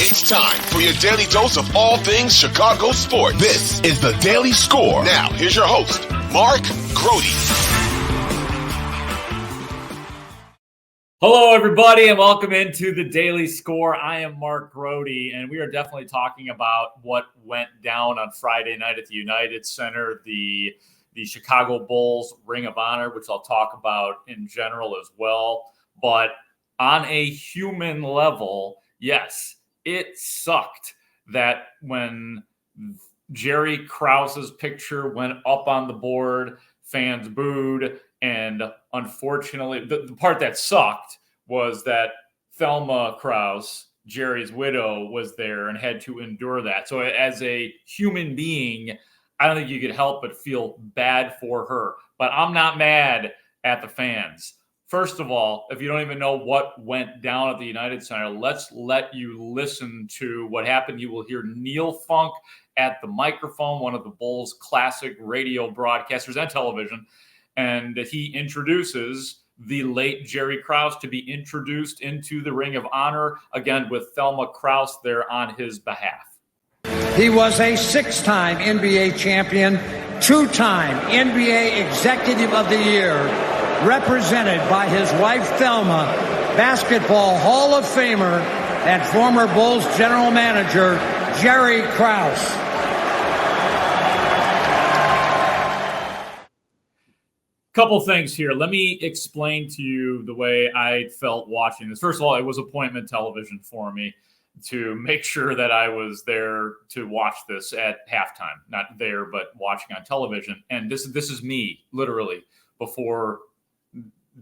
It's time for your daily dose of all things Chicago sports. This is the Daily Score. Now, here's your host, Mark Grote. Hello, everybody, and welcome into the Daily Score. I am Mark Grote, and we are definitely talking about what went down on Friday night at the United Center, the Chicago Bulls Ring of Honor, which I'll talk about in general as well. But on a human level, yes, it sucked that when Jerry Krause's picture went up on the board, fans booed. And unfortunately, the part that sucked was that Thelma Krause, Jerry's widow, was there and had to endure that. So as a human being, I don't think you could help but feel bad for her. But I'm not mad at the fans. First of all, if you don't even know what went down at the United Center, let's let you listen to what happened. You will hear Neil Funk at the microphone, one of the Bulls' classic radio broadcasters and television. And he introduces the late Jerry Krause to be introduced into the Ring of Honor, again, with Thelma Krause there on his behalf. He was a six-time NBA champion, two-time NBA Executive of the Year, represented by his wife Thelma, Basketball Hall of Famer and former Bulls general manager Jerry Krause. Couple things here. Let me explain to you the way I felt watching this. First of all, it was appointment television for me to make sure that I was there to watch this at halftime. Not there, but watching on television. And this is me, literally, before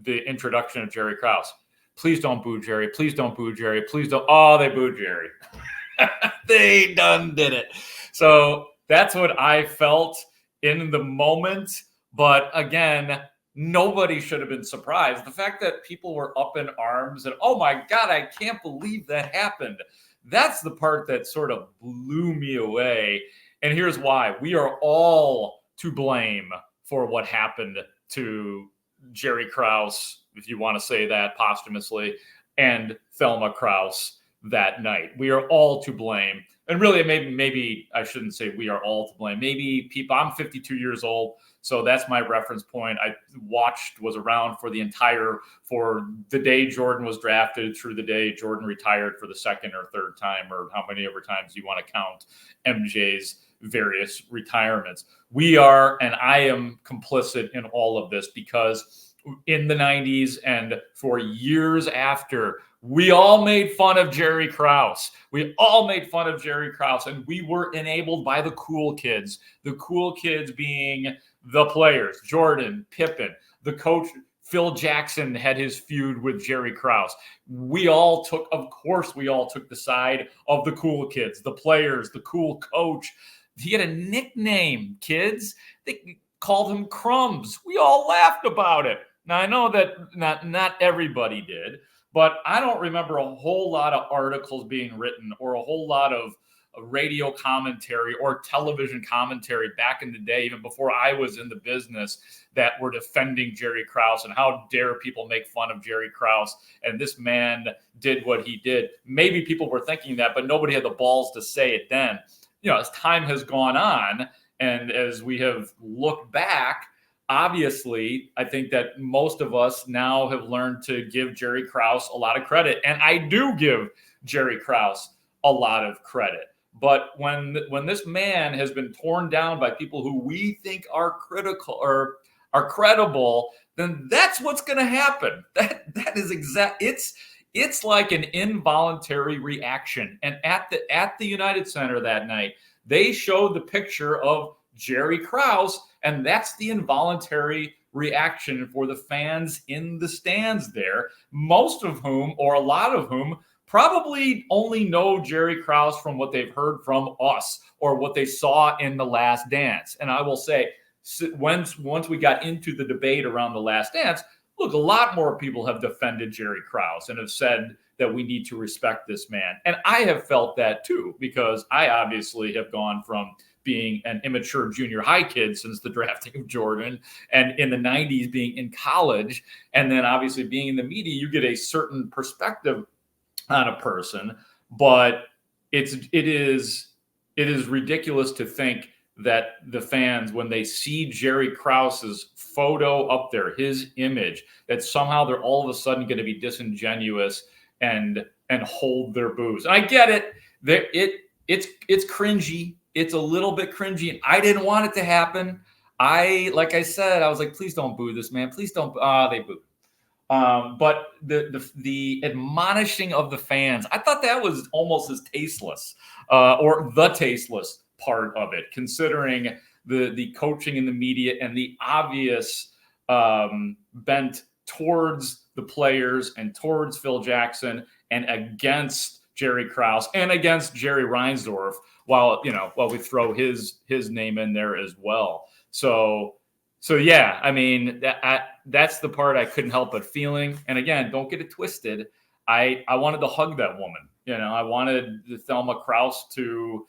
the introduction of Jerry Krause. Please don't boo Jerry. Please don't boo Jerry. Please don't. Oh, they booed Jerry. They done did it. So that's what I felt in the moment. But again, nobody should have been surprised. The fact that people were up in arms and, oh my God, I can't believe that happened. That's the part that sort of blew me away. And here's why. We are all to blame for what happened to Jerry Krause, if you want to say that posthumously, and Thelma Krause that night. We are all to blame. And really, maybe I shouldn't say we are all to blame. Maybe people, I'm 52 years old. So that's my reference point. I was around for the day Jordan was drafted through the day Jordan retired for the second or third time, or how many ever times you want to count MJ's various retirements. We are, and I am complicit in all of this, because in the 90s and for years after, we all made fun of Jerry Krause. We all made fun of Jerry Krause, and we were enabled by the cool kids. The cool kids being the players, Jordan, Pippen, the coach, Phil Jackson had his feud with Jerry Krause. We all took the side of the cool kids, the players, the cool coach. He had a nickname, kids. They called him Crumbs. We all laughed about it. Now, I know that not everybody did, but I don't remember a whole lot of articles being written or a whole lot of radio commentary or television commentary back in the day, even before I was in the business, that were defending Jerry Krause and how dare people make fun of Jerry Krause, and this man did what he did. Maybe people were thinking that, but nobody had the balls to say it then. As time has gone on and as we have looked back, obviously, I think that most of us now have learned to give Jerry Krause a lot of credit, and I do give Jerry Krause a lot of credit. But when this man has been torn down by people who we think are critical or are credible, then that's what's going to happen. That is exact. It's like an involuntary reaction. And at the United Center that night, they showed the picture of Jerry Krause, and that's the involuntary reaction for the fans in the stands there, most of whom, or a lot of whom, probably only know Jerry Krause from what they've heard from us or what they saw in The Last Dance. And I will say, once we got into the debate around The Last Dance, look, a lot more people have defended Jerry Krause and have said that we need to respect this man. And I have felt that too, because I obviously have gone from being an immature junior high kid since the drafting of Jordan, and in the 90s being in college, and then obviously being in the media, you get a certain perspective on a person. But it is ridiculous to think that the fans, when they see Jerry Krause's photo up there, his image, that somehow they're all of a sudden going to be disingenuous and hold their boos. And I get it. It's cringy. It's a little bit cringy. And I didn't want it to happen. Like I said, I was like, please don't boo this man. Please don't. They booed. But the admonishing of the fans, I thought that was almost as tasteless, or the tasteless part of it, considering the coaching in the media and the obvious bent towards the players and towards Phil Jackson and against Jerry Krause and against Jerry Reinsdorf, while we throw his name in there as well. So yeah, I mean, that's the part I couldn't help but feeling. And again, don't get it twisted. I wanted to hug that woman. I wanted the Thelma Krause to.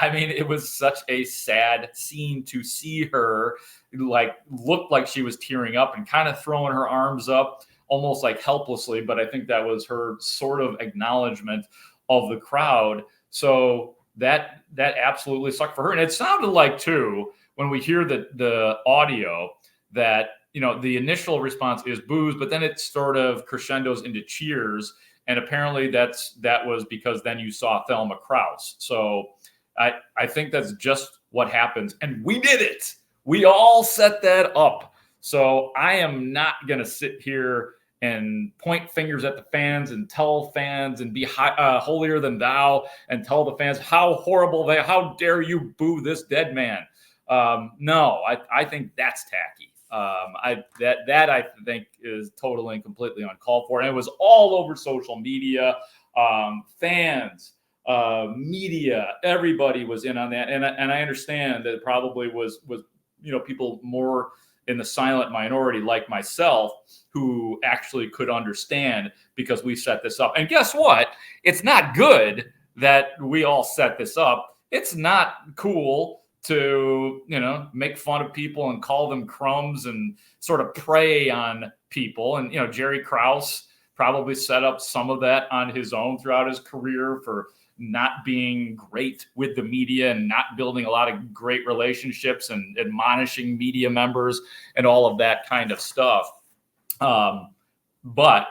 I mean, it was such a sad scene to see her look like she was tearing up and kind of throwing her arms up almost like helplessly. But I think that was her sort of acknowledgement of the crowd. So that absolutely sucked for her. And it sounded like, too, when we hear the audio, that the initial response is boos, but then it sort of crescendos into cheers. And apparently that was because then you saw Thelma Krause. So I think that's just what happens. And we did it. We all set that up. So I am not going to sit here and point fingers at the fans and tell fans and be holier than thou and tell the fans how horrible how dare you boo this dead man. No, I think that's tacky. I think is totally and completely uncalled for. And it was all over social media. Fans, media, everybody was in on that. And I understand that it probably was people more in the silent minority like myself who actually could understand, because we set this up. And guess what? It's not good that we all set this up. It's not cool to, make fun of people and call them crumbs and sort of prey on people. And, Jerry Krause probably set up some of that on his own throughout his career for not being great with the media and not building a lot of great relationships and admonishing media members and all of that kind of stuff. But,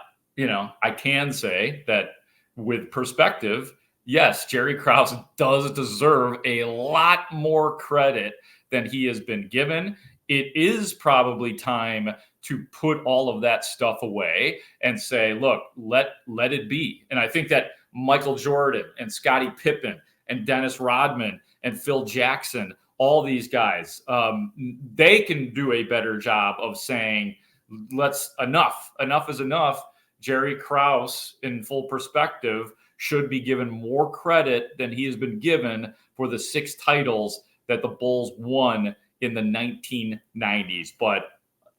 I can say that with perspective, yes, Jerry Krause does deserve a lot more credit than he has been given. It is probably time to put all of that stuff away and say, look, let it be. And I think that Michael Jordan and Scottie Pippen and Dennis Rodman and Phil Jackson, all these guys, they can do a better job of saying, enough is enough. Jerry Krause, in full perspective, should be given more credit than he has been given for the 6 titles that the Bulls won in the 1990s. But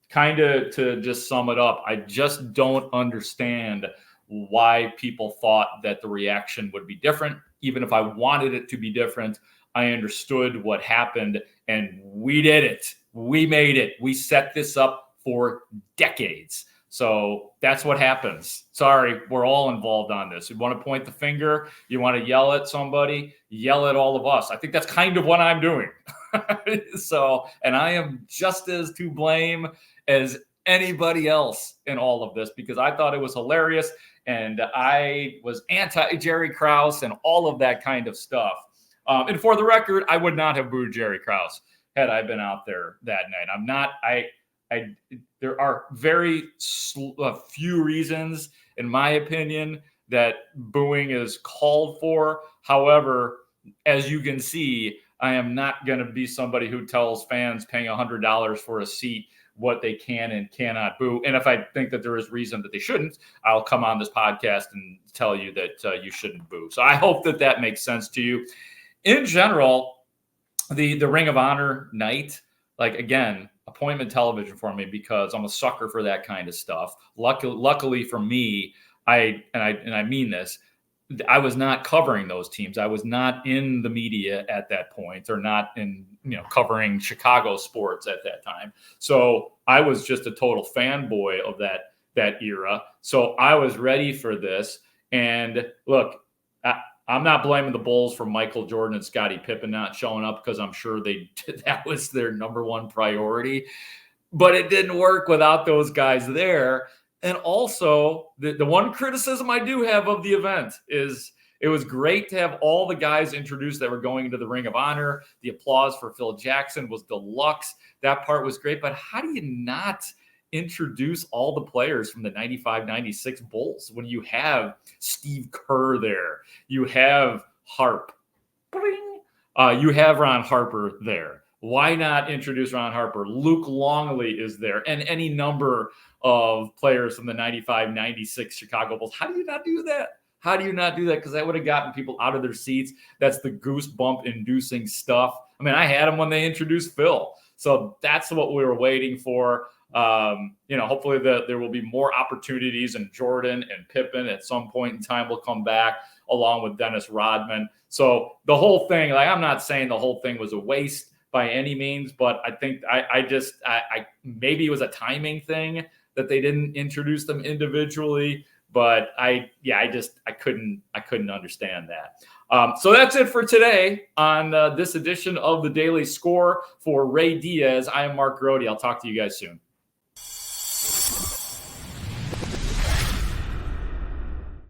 kind of to just sum it up, I just don't understand why people thought that the reaction would be different. Even if I wanted it to be different, I understood what happened, and we did it. We made it. We set this up for decades. So that's what happens. Sorry, we're all involved on this. You want to point the finger, you want to yell at somebody, yell at all of us. I think that's kind of what I'm doing. And I am just as to blame as anybody else in all of this, because I thought it was hilarious and I was anti-Jerry Krause and all of that kind of stuff. And for the record, I would not have booed Jerry Krause had I been out there that night. I'm not. There are very few reasons, in my opinion, that booing is called for. However, as you can see, I am not going to be somebody who tells fans paying $100 for a seat what they can and cannot boo. And if I think that there is reason that they shouldn't, I'll come on this podcast and tell you that you shouldn't boo. So I hope that makes sense to you. In general, the Ring of Honor night, again, appointment television for me, because I'm a sucker for that kind of stuff. Luckily for me, I mean this, I was not covering those teams. I was not in the media at that point, or not in, covering Chicago sports at that time. So I was just a total fanboy of that era. So I was ready for this. And look, I'm not blaming the Bulls for Michael Jordan and Scottie Pippen not showing up, because I'm sure that was their number one priority. But it didn't work without those guys there. And also, the one criticism I do have of the event is it was great to have all the guys introduced that were going into the Ring of Honor. The applause for Phil Jackson was deluxe. That part was great. But how do you not introduce all the players from the 95-96 Bulls when you have Steve Kerr there? You have Harp. You have Ron Harper there. Why not introduce Ron Harper? Luke Longley is there, and any number of players from the 95-96 Chicago Bulls. How do you not do that? How do you not do that? Because that would have gotten people out of their seats. That's the goosebump-inducing stuff. I mean, I had them when they introduced Phil. So that's what we were waiting for. Hopefully there will be more opportunities, and Jordan and Pippen at some point in time will come back along with Dennis Rodman. So the whole thing, I'm not saying the whole thing was a waste by any means, but I think I maybe it was a timing thing that they didn't introduce them individually, but I couldn't understand that. So that's it for today on this edition of the Daily Score. For Ray Diaz, I am Mark Grote. I'll talk to you guys soon.